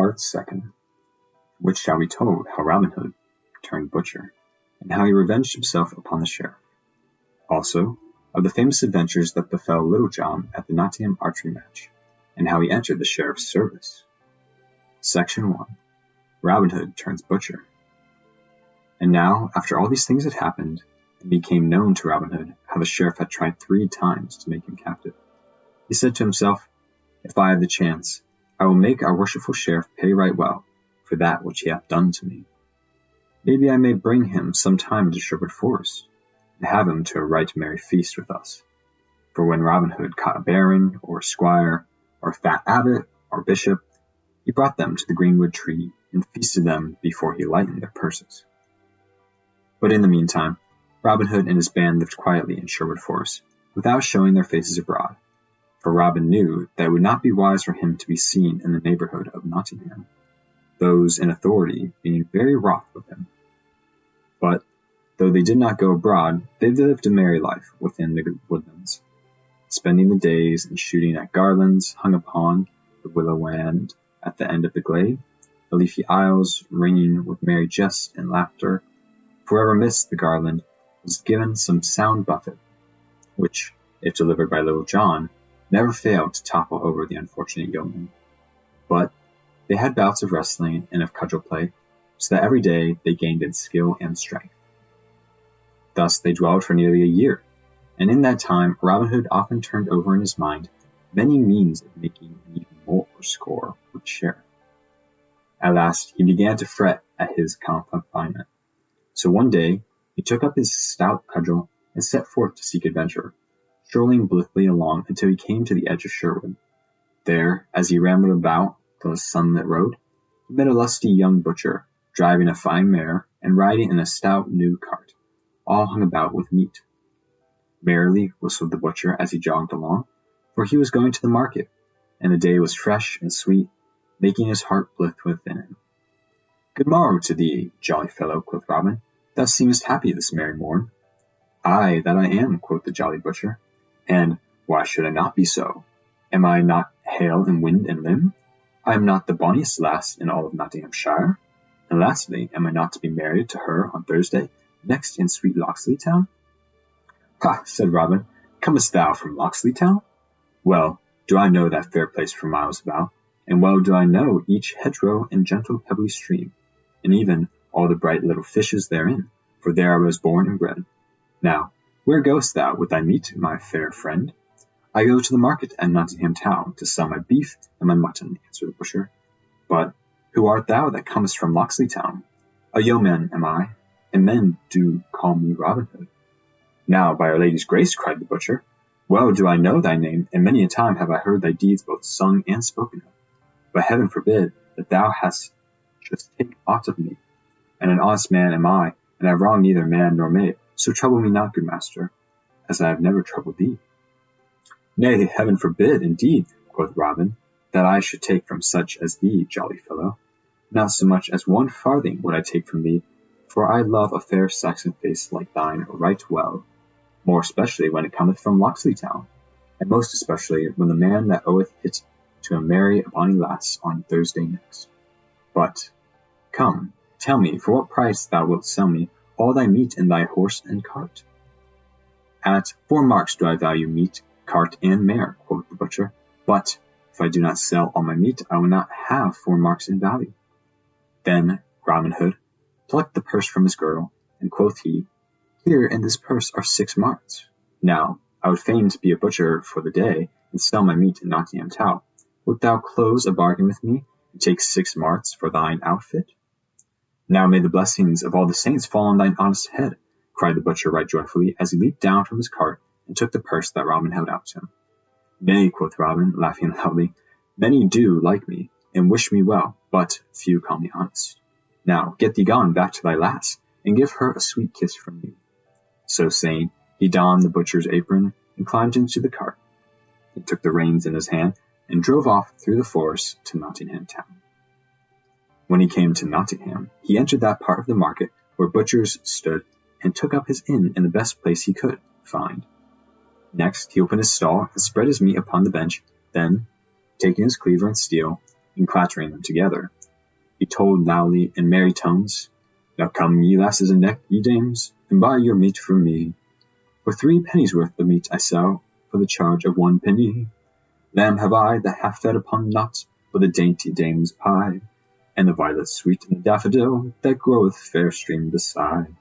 Part Second, which shall be told how Robin Hood turned butcher, and how he revenged himself upon the sheriff. Also, of the famous adventures that befell Little John at the Nottingham archery match, and how he entered the sheriff's service. Section 1. Robin Hood turns butcher. And now, after all these things had happened, it became known to Robin Hood how the sheriff had tried 3 times to make him captive. He said to himself, "If I have the chance, I will make our worshipful sheriff pay right well for that which he hath done to me. Maybe I may bring him some time to Sherwood Forest, and have him to a right merry feast with us." For when Robin Hood caught a baron, or a squire, or a fat abbot, or bishop, he brought them to the greenwood tree, and feasted them before he lightened their purses. But in the meantime, Robin Hood and his band lived quietly in Sherwood Forest, without showing their faces abroad, for Robin knew that it would not be wise for him to be seen in the neighborhood of Nottingham, those in authority being very wroth with him. But, though they did not go abroad, they lived a merry life within the woodlands, spending the days in shooting at garlands hung upon the willow wand at the end of the glade, the leafy aisles ringing with merry jest and laughter. Whoever missed the garland was given some sound buffet, which, if delivered by Little John, never failed to topple over the unfortunate yeoman. But they had bouts of wrestling and of cudgel play, so that every day they gained in skill and strength. Thus they dwelled for nearly a year, and in that time Robin Hood often turned over in his mind many means of making an even more score with the sheriff. At last he began to fret at his confinement. So one day he took up his stout cudgel and set forth to seek adventure, strolling blithely along until he came to the edge of Sherwood. There, as he rambled about the sunlit road, he met a lusty young butcher, driving a fine mare and riding in a stout new cart, all hung about with meat. Merrily whistled the butcher as he jogged along, for he was going to the market, and the day was fresh and sweet, making his heart blithe within him. "Good morrow to thee, jolly fellow," quoth Robin. "Thou seemest happy this merry morn." "Ay, that I am," quoth the jolly butcher. "And why should I not be so? Am I not hale in wind and limb? I am not the bonniest lass in all of Nottinghamshire. And lastly, am I not to be married to her on Thursday next in sweet Locksley Town?" "Ha!" said Robin, "comest thou from Locksley Town? Well do I know that fair place for miles about, and well do I know each hedgerow and gentle pebbly stream, and even all the bright little fishes therein, for there I was born and bred. Now, where goest thou with thy meat, my fair friend?" "I go to the market at Nottingham Town to sell my beef and my mutton," answered the butcher. "But who art thou that comest from Locksley Town?" "A yeoman am I, and men do call me Robin Hood." "Now, by Our Lady's grace," cried the butcher, "well do I know thy name, and many a time have I heard thy deeds both sung and spoken of. But heaven forbid that thou hast just take aught of me. And an honest man am I, and I wrong neither man nor maid, so trouble me not, good master, as I have never troubled thee." "Nay, heaven forbid, indeed," quoth Robin, "that I should take from such as thee, jolly fellow. Not so much as 1 farthing would I take from thee, for I love a fair Saxon face like thine right well, more especially when it cometh from Locksley Town, and most especially when the man that oweth it to marry a bonny lass on Thursday next. But, come, tell me for what price thou wilt sell me all thy meat and thy horse and cart." "At 4 marks do I value meat, cart, and mare," quoth the butcher. "But if I do not sell all my meat, I will not have 4 marks in value." Then Robin Hood plucked the purse from his girdle, and quoth he, "Here in this purse are 6 marks. Now, I would fain to be a butcher for the day, and sell my meat in Nottingham Town. Wilt thou close a bargain with me, and take 6 marks for thine outfit?" "Now may the blessings of all the saints fall on thine honest head," cried the butcher right joyfully, as he leaped down from his cart and took the purse that Robin held out to him. "Nay," quoth Robin, laughing loudly, "many do like me, and wish me well, but few call me honest. Now get thee gone back to thy lass, and give her a sweet kiss from me." So saying, he donned the butcher's apron and climbed into the cart. He took the reins in his hand and drove off through the forest to Nottingham Town. When he came to Nottingham, he entered that part of the market where butchers stood, and took up his inn in the best place he could find. Next he opened his stall and spread his meat upon the bench, then, taking his cleaver and steel, and clattering them together, he told loudly in merry tones, "Now come, ye lasses and ye dames, and buy your meat from me. For 3 pennies worth of meat I sell, for the charge of 1 penny. Lamb have I that hath fed upon nuts, for the dainty dame's pie, and the violet sweet and the daffodil that groweth fair stream beside.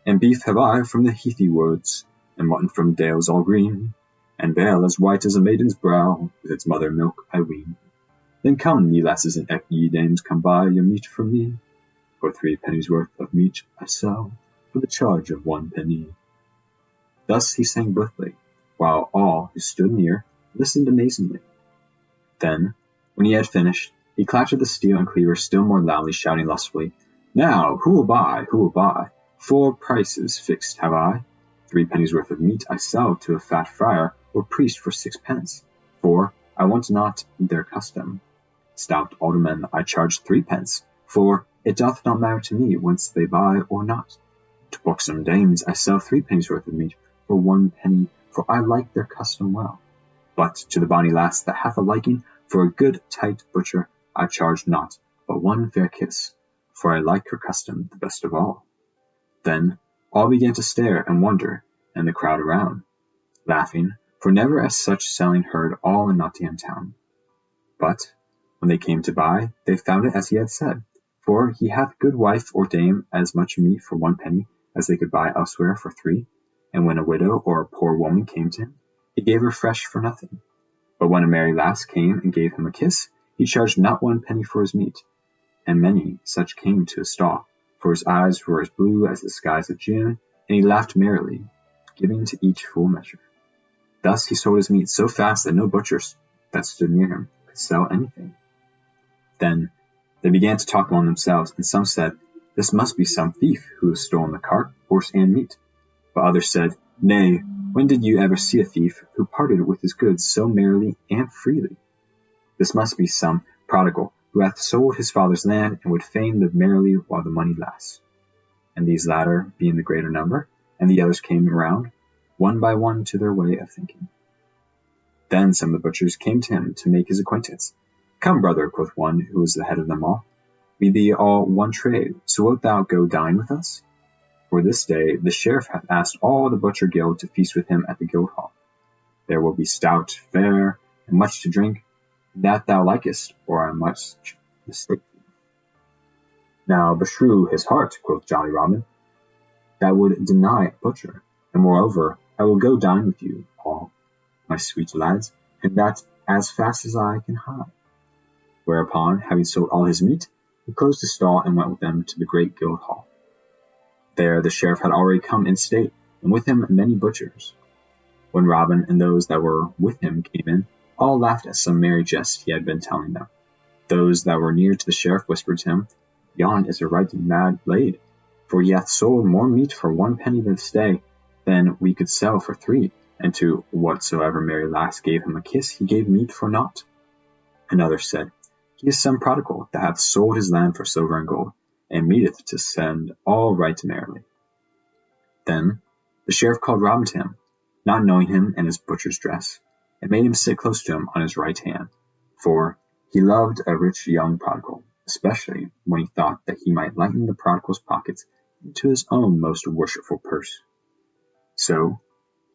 And beef have I from the heathy woods, and mutton from dales all green, and veal as white as a maiden's brow, with its mother milk I ween. Then come, ye lasses and ye dames, come buy your meat from me. For 3 pennies worth of meat I sell, for the charge of 1 penny." Thus he sang blithely, while all who stood near listened amazingly. Then, when he had finished, he clattered the steel and cleaver still more loudly, shouting lustfully, "Now, who will buy? Who will buy? 4 prices fixed have I. 3 pennies worth of meat I sell to a fat friar or priest for 6 pence, for I want not their custom. Stout aldermen I charge 3 pence, for it doth not matter to me whence they buy or not. To buxom dames I sell 3 pennies worth of meat for 1 penny, for I like their custom well. But to the bonny lass that hath a liking for a good tight butcher I charge not but 1 fair kiss, for I like her custom the best of all." Then all began to stare and wonder, and the crowd around, laughing, for never as such selling heard all in Nottingham town. But when they came to buy, they found it as he had said, for he hath good wife or dame as much meat for 1 penny as they could buy elsewhere for 3, and when a widow or a poor woman came to him, he gave her fresh for nothing. But when a merry lass came and gave him a kiss, he charged not 1 penny for his meat. And many such came to his stall, for his eyes were as blue as the skies of June, and he laughed merrily, giving to each full measure. Thus he sold his meat so fast that no butcher that stood near him could sell anything. Then they began to talk among themselves, and some said, "This must be some thief who has stolen the cart, horse, and meat." But others said, "Nay, when did you ever see a thief who parted with his goods so merrily and freely? This must be some prodigal who hath sold his father's land and would fain live merrily while the money lasts." And these latter being the greater number, and the others came around, one by one to their way of thinking. Then some of the butchers came to him to make his acquaintance. "Come, brother," quoth one, who was the head of them all, "we be all one trade, so wilt thou go dine with us? For this day the sheriff hath asked all the butcher guild to feast with him at the guild hall. There will be stout fare, and much to drink, that thou likest, or I must mistake thee." "Now beshrew his heart," quoth jolly Robin, "that would deny a butcher, and moreover I will go dine with you all, my sweet lads, and that as fast as I can hie." Whereupon, having sold all his meat, he closed his stall and went with them to the great guild hall. There the sheriff had already come in state, and with him many butchers. When Robin and those that were with him came in, all laughed at some merry jest he had been telling them. Those that were near to the sheriff whispered to him, "Yon is a right mad blade, for he hath sold more meat for 1 penny this day than we could sell for 3, and to whatsoever merry lass gave him a kiss he gave meat for naught." Another said, "He is some prodigal that hath sold his land for silver and gold, and meaneth to send all right merrily." Then the sheriff called Robin to him, not knowing him in his butcher's dress, and made him sit close to him on his right hand, for he loved a rich young prodigal, especially when he thought that he might lighten the prodigal's pockets into his own most worshipful purse. So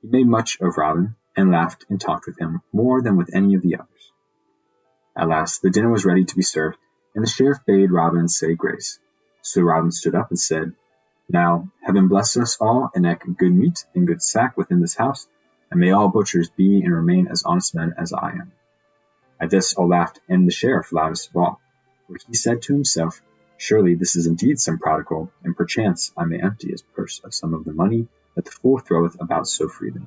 he made much of Robin, and laughed and talked with him more than with any of the others. At last the dinner was ready to be served, and the sheriff bade Robin say grace. So Robin stood up and said, "Now, heaven bless us all, and eke good meat and good sack within this house, and may all butchers be and remain as honest men as I am." At this all laughed, and the sheriff loudest of all, for he said to himself, "Surely this is indeed some prodigal, and perchance I may empty his purse of some of the money that the fool throweth about so freely."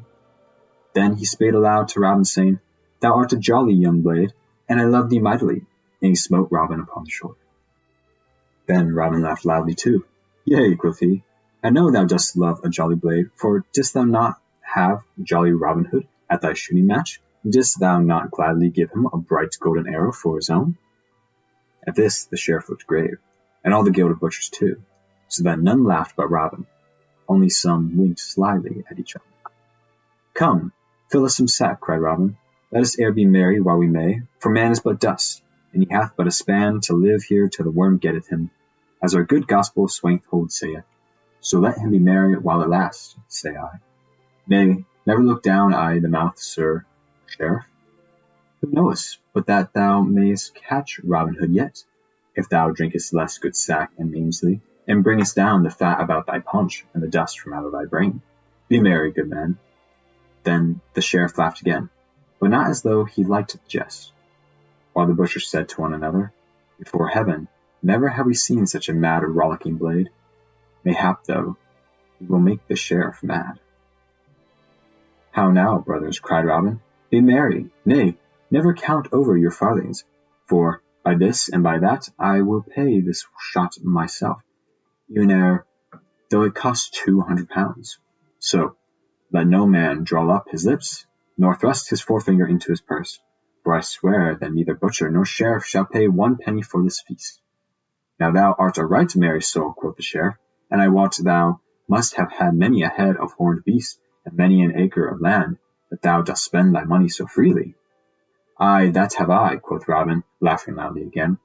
Then he spake aloud to Robin, saying, "Thou art a jolly young blade, and I love thee mightily," and he smote Robin upon the shoulder. Then Robin laughed loudly too. "Yea," quoth he, "I know thou dost love a jolly blade, for didst thou not have jolly Robin Hood at thy shooting match? Didst thou not gladly give him a bright golden arrow for his own?" At this the sheriff looked grave, and all the guild of butchers too, so that none laughed but Robin, only some winked slyly at each other. "Come, fill us some sack," cried Robin. "Let us e'er be merry while we may, for man is but dust, and he hath but a span to live here till the worm getteth him, as our good gospel Swainhold saith. So let him be merry while it lasts, say I. Nay, never look down I the mouth, Sir Sheriff. Who knowest but that thou mayst catch Robin Hood yet, if thou drinkest less good sack and Mainsley, and bringest down the fat about thy paunch, and the dust from out of thy brain. Be merry, good man. Then the sheriff laughed again, but not as though he liked the jest, while the butchers said to one another, Before heaven, never have we seen such a mad rollicking blade. Mayhap, though, he will make the sheriff mad. How now, brothers, cried Robin, be merry, nay, never count over your farthings, for by this and by that I will pay this shot myself, even though it cost 200 pounds. So let no man draw up his lips, nor thrust his forefinger into his purse, for I swear that neither butcher nor sheriff shall pay 1 penny for this feast. Now thou art a right merry soul, quoth the sheriff, and I wot thou must have had many a head of horned beast, and many an acre of land, that thou dost spend thy money so freely. Ay, that have I, quoth Robin, laughing loudly again.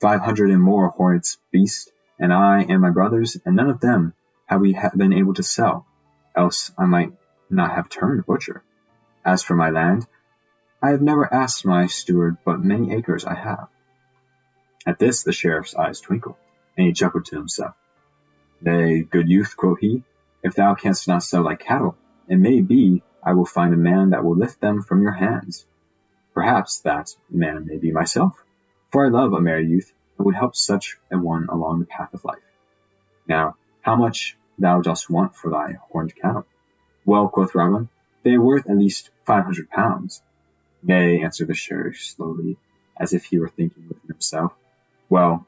500 and more horned beasts, and I and my brothers, and none of them have we been able to sell, else I might not have turned butcher. As for my land, I have never asked my steward, but many acres I have. At this the sheriff's eyes twinkled, and he chuckled to himself. Nay, good youth, quoth he, if thou canst not sell thy cattle, it may be I will find a man that will lift them from your hands. Perhaps that man may be myself, for I love a merry youth, and would help such a one along the path of life. Now, how much thou dost want for thy horned cattle? Well, quoth Robin, they are worth at least 500 pounds. Nay, answered the sheriff slowly, as if he were thinking within himself. Well,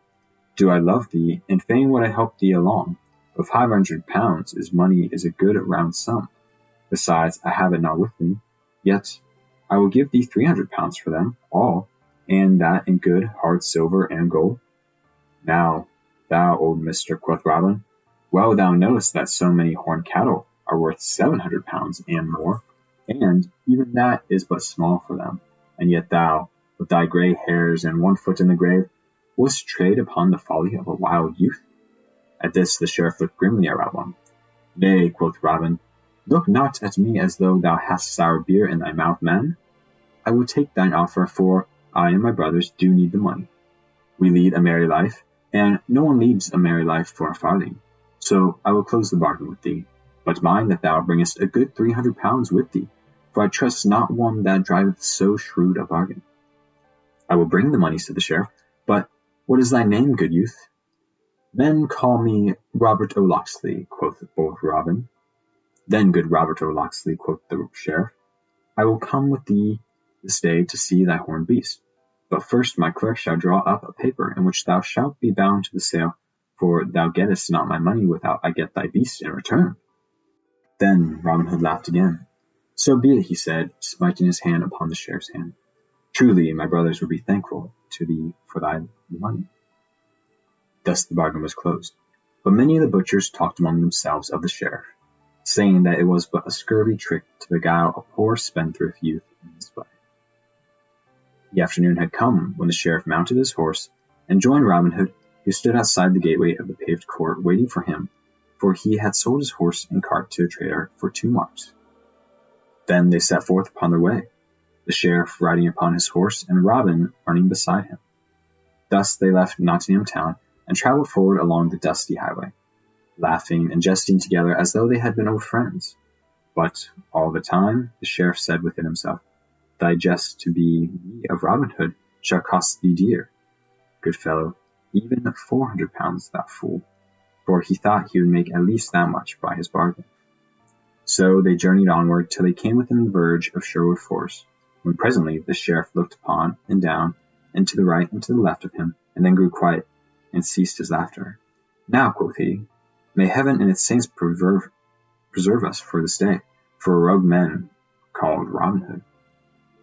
do I love thee, and fain would I help thee along, but 500 pounds is money is a good round sum. Besides, I have it not with me, yet I will give thee 300 pounds for them, all, and that in good hard silver and gold. Now, thou old mister, quoth Robin, well thou knowest that so many horned cattle are worth 700 pounds and more, and even that is but small for them, and yet thou, with thy grey hairs and 1 foot in the grave, wouldst trade upon the folly of a wild youth. At this the sheriff looked grimly at Robin. Nay, quoth Robin, look not at me as though thou hast sour beer in thy mouth, man. I will take thine offer, for I and my brothers do need the money. We lead a merry life, and no one leads a merry life for a farthing. So I will close the bargain with thee, but mind that thou bringest a good 300 pounds with thee, for I trust not one that driveth so shrewd a bargain. I will bring the money, said the sheriff, but what is thy name, good youth? Men call me Robert O'Locksley, quoth bold Robin. Then, good Robert O'Locksley, quoth the sheriff, I will come with thee this day to see thy horned beast. But first my clerk shall draw up a paper in which thou shalt be bound to the sale, for thou gettest not my money without I get thy beast in return. Then Robin Hood laughed again. So be it, he said, smiting his hand upon the sheriff's hand. Truly, my brothers would be thankful to thee for thy money. Thus the bargain was closed. But many of the butchers talked among themselves of the sheriff, saying that it was but a scurvy trick to beguile a poor spendthrift youth in this way. The afternoon had come when the sheriff mounted his horse and joined Robin Hood, who stood outside the gateway of the paved court waiting for him, for he had sold his horse and cart to a trader for 2 marks. Then they set forth upon their way, the sheriff riding upon his horse and Robin running beside him. Thus they left Nottingham town and travelled forward along the dusty highway, laughing and jesting together as though they had been old friends. But all the time the sheriff said within himself, Thy jest to be me of Robin Hood shall cost thee dear. Good fellow, even 400 pounds, that fool, for he thought he would make at least that much by his bargain. So they journeyed onward till they came within the verge of Sherwood Forest, when presently the sheriff looked upon and down, and to the right and to the left of him, and then grew quiet, and ceased his laughter. Now, quoth he, may heaven and its saints preserve us for this day, for a rogue man called Robin Hood.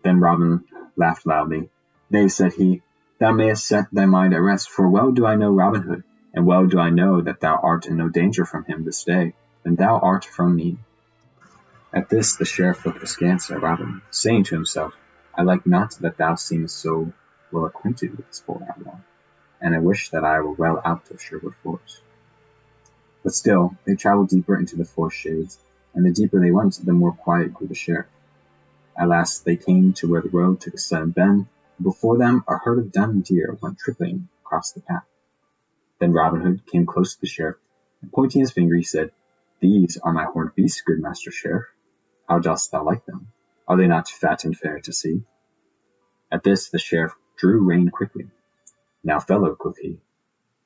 Then Robin laughed loudly. Nay, said he, thou mayest set thy mind at rest, for well do I know Robin Hood, and well do I know that thou art in no danger from him this day, than thou art from me. At this the sheriff looked askance at Robin, saying to himself, I like not that thou seemest so well acquainted with this bold outlaw, and I wish that I were well out of Sherwood Forest. But still, they traveled deeper into the forest shades, and the deeper they went, the more quiet grew the sheriff. At last they came to where the road took a sudden bend, and before them a herd of dun deer went tripling across the path. Then Robin Hood came close to the sheriff, and pointing his finger, he said, "These are my horned beasts, good master sheriff. How dost thou like them? Are they not fat and fair to see?" At this the sheriff drew rein quickly. "Now, fellow," quoth he,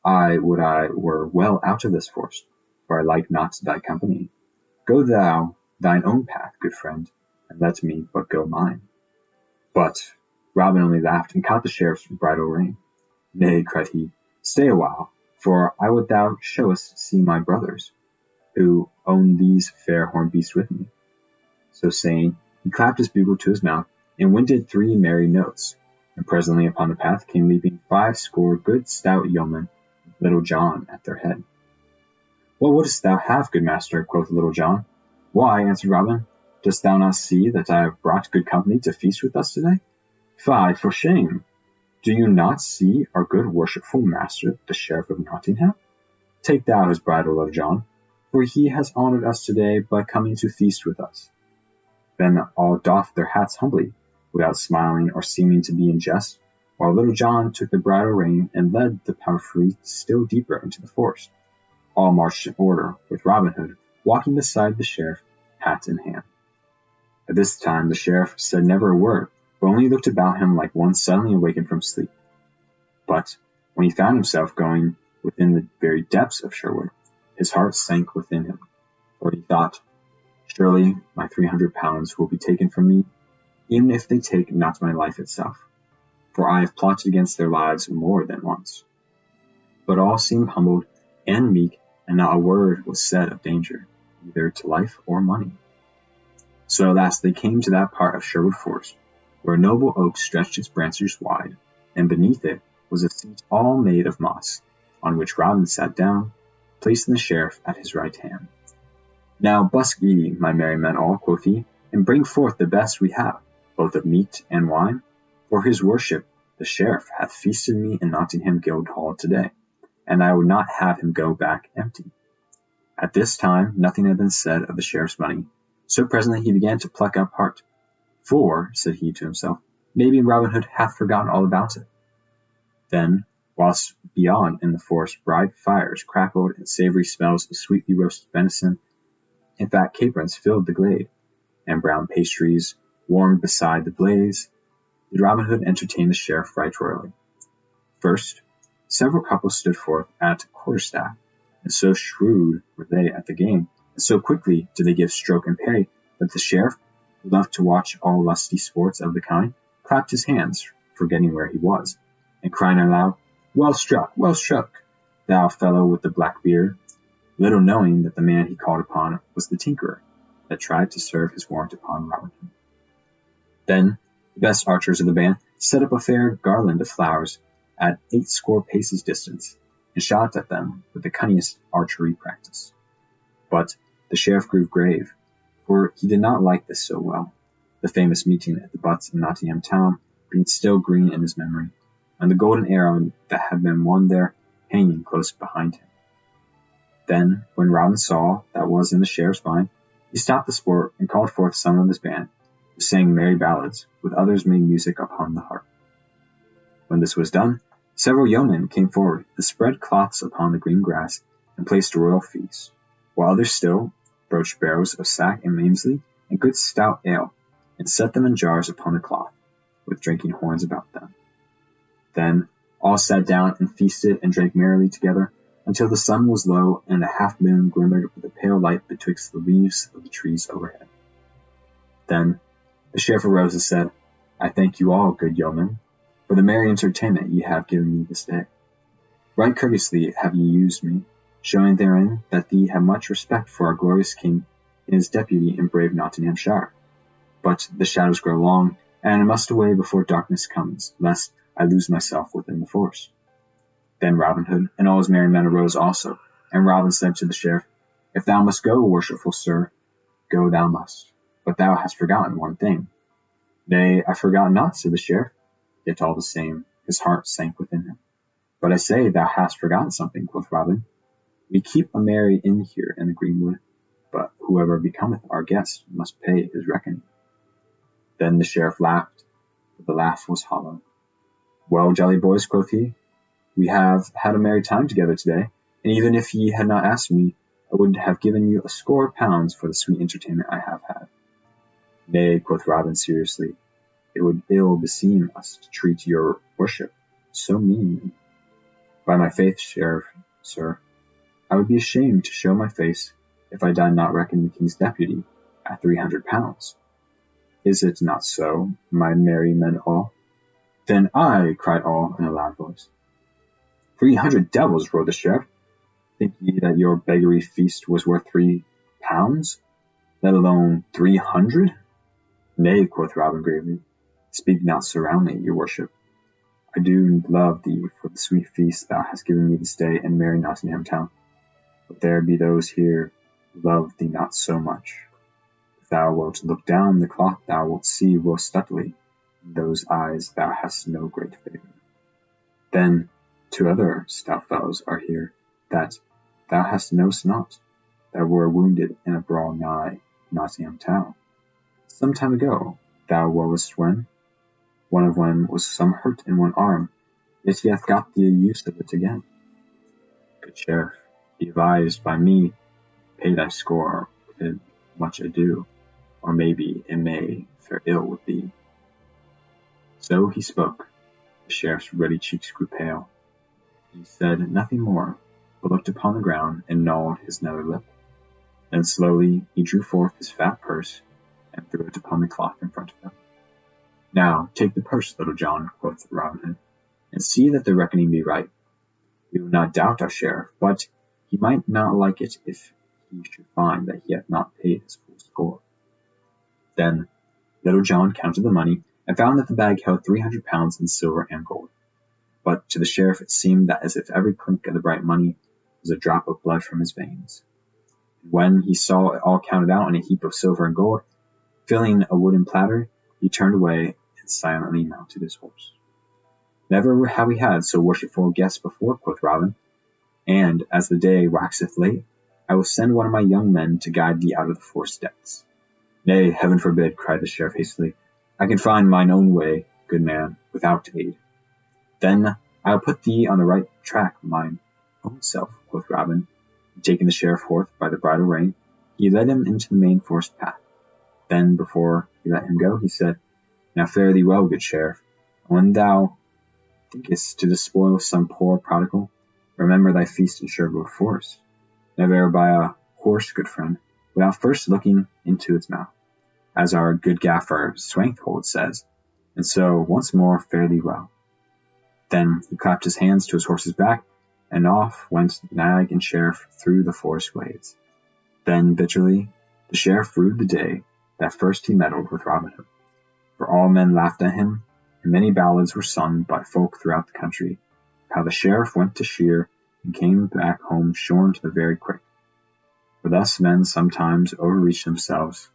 "I would I were well out of this forest, for I like not thy company. Go thou thine own path, good friend, and let me but go mine." But Robin only laughed and caught the sheriff's bridle rein. "Nay," cried he, "stay a while, for I would thou shouldst see my brothers, who own these fair horned beasts with me." So saying, he clapped his bugle to his mouth, and winded 3 merry notes, and presently upon the path came leaping 50 good stout yeomen, with Little John at their head. "What wouldst thou have, good master?" quoth Little John. "Why," answered Robin, "dost thou not see that I have brought good company to feast with us today? Fie, for shame! Do you not see our good worshipful master, the Sheriff of Nottingham? Take thou his bridle, Little John, for he has honoured us today by coming to feast with us." Then all doffed their hats humbly, without smiling or seeming to be in jest, while Little John took the bridle rein and led the palfrey still deeper into the forest. All marched in order, with Robin Hood walking beside the sheriff, hat in hand. At this time the sheriff said never a word, but only looked about him like one suddenly awakened from sleep. But when he found himself going within the very depths of Sherwood, his heart sank within him, for he thought, "Surely my 300 pounds will be taken from me, even if they take not my life itself, for I have plotted against their lives more than once." But all seemed humbled and meek, and not a word was said of danger, either to life or money. So at last they came to that part of Sherwood Forest, where a noble oak stretched its branches wide, and beneath it was a seat all made of moss, on which Robin sat down, placing the sheriff at his right hand. "Now busk ye, my merry men all," quoth he, "and bring forth the best we have, both of meat and wine, for his worship the sheriff hath feasted me in Nottingham Guildhall today, and I would not have him go back empty." At this time nothing had been said of the sheriff's money, so presently he began to pluck up heart. "For," said he to himself, "maybe Robin Hood hath forgotten all about it." Then, whilst beyond in the forest bright fires crackled and savoury smells of sweetly roasted venison and fat caprins filled the glade, and brown pastries warmed beside the blaze, did Robin Hood entertain the sheriff right royally. First, several couples stood forth at quarterstaff, and so shrewd were they at the game, and so quickly did they give stroke and parry, that the sheriff, who loved to watch all lusty sports of the kind, clapped his hands, forgetting where he was, and crying aloud, well struck, thou fellow with the black beard," little knowing that the man he called upon was the tinkerer, that tried to serve his warrant upon Robin Hood. Then the best archers of the band set up a fair garland of flowers at 80 paces distance, and shot at them with the cunningest archery practice. But the sheriff grew grave, for he did not like this so well, the famous meeting at the butts in Nottingham town being still green in his memory, and the golden arrow that had been won there hanging close behind him. Then, when Robin saw that was in the sheriff's mind, he stopped the sport and called forth some of his band, who sang merry ballads, with others made music upon the harp. When this was done, several yeomen came forward and spread cloths upon the green grass and placed a royal feast, while others still broached barrels of sack and malmsey and good stout ale, and set them in jars upon the cloth, with drinking horns about them. Then all sat down and feasted and drank merrily together, until the sun was low and the half-moon glimmered with a pale light betwixt the leaves of the trees overhead. Then the sheriff arose and said, "I thank you all, good yeomen, for the merry entertainment ye have given me this day. Right courteously have ye used me, showing therein that ye have much respect for our glorious king and his deputy in brave Nottinghamshire. But the shadows grow long, and I must away before darkness comes, lest I lose myself within the forest." Then Robin Hood and all his merry men arose also, and Robin said to the sheriff, "If thou must go, worshipful sir, go thou must, but thou hast forgotten one thing." "Nay, I forgot not," said the sheriff, "yet all the same, His heart sank within him. "But I say, thou hast forgotten something," quoth Robin. "We keep a merry inn here in the greenwood, but whoever becometh our guest must pay his reckoning." Then the sheriff laughed, but the laugh was hollow. "Well, jolly boys," quoth he, "we have had a merry time together today, and even if ye had not asked me, I would have given you a score of pounds for the sweet entertainment I have had." "Nay," quoth Robin seriously, "it would ill beseem us to treat your worship so meanly. By my faith, sheriff, sir, I would be ashamed to show my face if I did not reckon the king's deputy at 300 pounds. Is it not so, my merry men all?" "Then I," cried all in a loud voice. "300 devils," roared the sheriff. "Think ye that your beggary feast was worth 3 pounds, let alone 300? "Nay," quoth Robin gravely, "speak not so roundly, your worship. I do love thee for the sweet feast thou hast given me this day in merry Nottingham town. But there be those here who love thee not so much. If thou wilt look down the cloth thou wilt see Will Stuteley, in those eyes thou hast no great favour. Then 2 other stout fellows are here, that thou hast knowst not, that were wounded in a brawl nigh Nottingham town. Some time ago, thou wotest when. One of them was some hurt in one arm, yet he hath got the use of it again. Good sheriff, be advised by me, pay thy score with much ado, or maybe it may fare ill with thee." So he spoke. The sheriff's ruddy cheeks grew pale. He said nothing more, but looked upon the ground and gnawed his nether lip. Then slowly he drew forth his fat purse and threw it upon the cloth in front of him. "Now take the purse, Little John," quoth Robin Hood, "and see that the reckoning be right. We will not doubt our sheriff, but he might not like it if he should find that he hath not paid his full score." Then Little John counted the money, and found that the bag held 300 pounds in silver and gold. But to the sheriff it seemed that as if every clink of the bright money was a drop of blood from his veins. And when he saw it all counted out in a heap of silver and gold, filling a wooden platter, he turned away and silently mounted his horse. "Never have we had so worshipful guests before," quoth Robin, "and as the day waxeth late, I will send one of my young men to guide thee out of the forest depths." "Nay, heaven forbid," cried the sheriff hastily. "I can find mine own way, good man, without aid." "Then I will put thee on the right track mine own self," quoth Robin, and taking the sheriff forth by the bridle rein, he led him into the main forest path. Then, before he let him go, he said, "Now fare thee well, good sheriff, and when thou thinkest to despoil some poor prodigal, remember thy feast in Sherwood Forest. Never buy a horse, good friend, without first looking into its mouth, as our good gaffer Swankhold says, and so once more fare thee well." Then he clapped his hands to his horse's back, and off went nag and sheriff through the forest glades. Then bitterly the sheriff rued the day that first he meddled with Robin Hood, for all men laughed at him, and many ballads were sung by folk throughout the country, how the sheriff went to shear and came back home shorn to the very quick. For thus men sometimes overreach themselves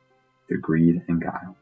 through greed and guile.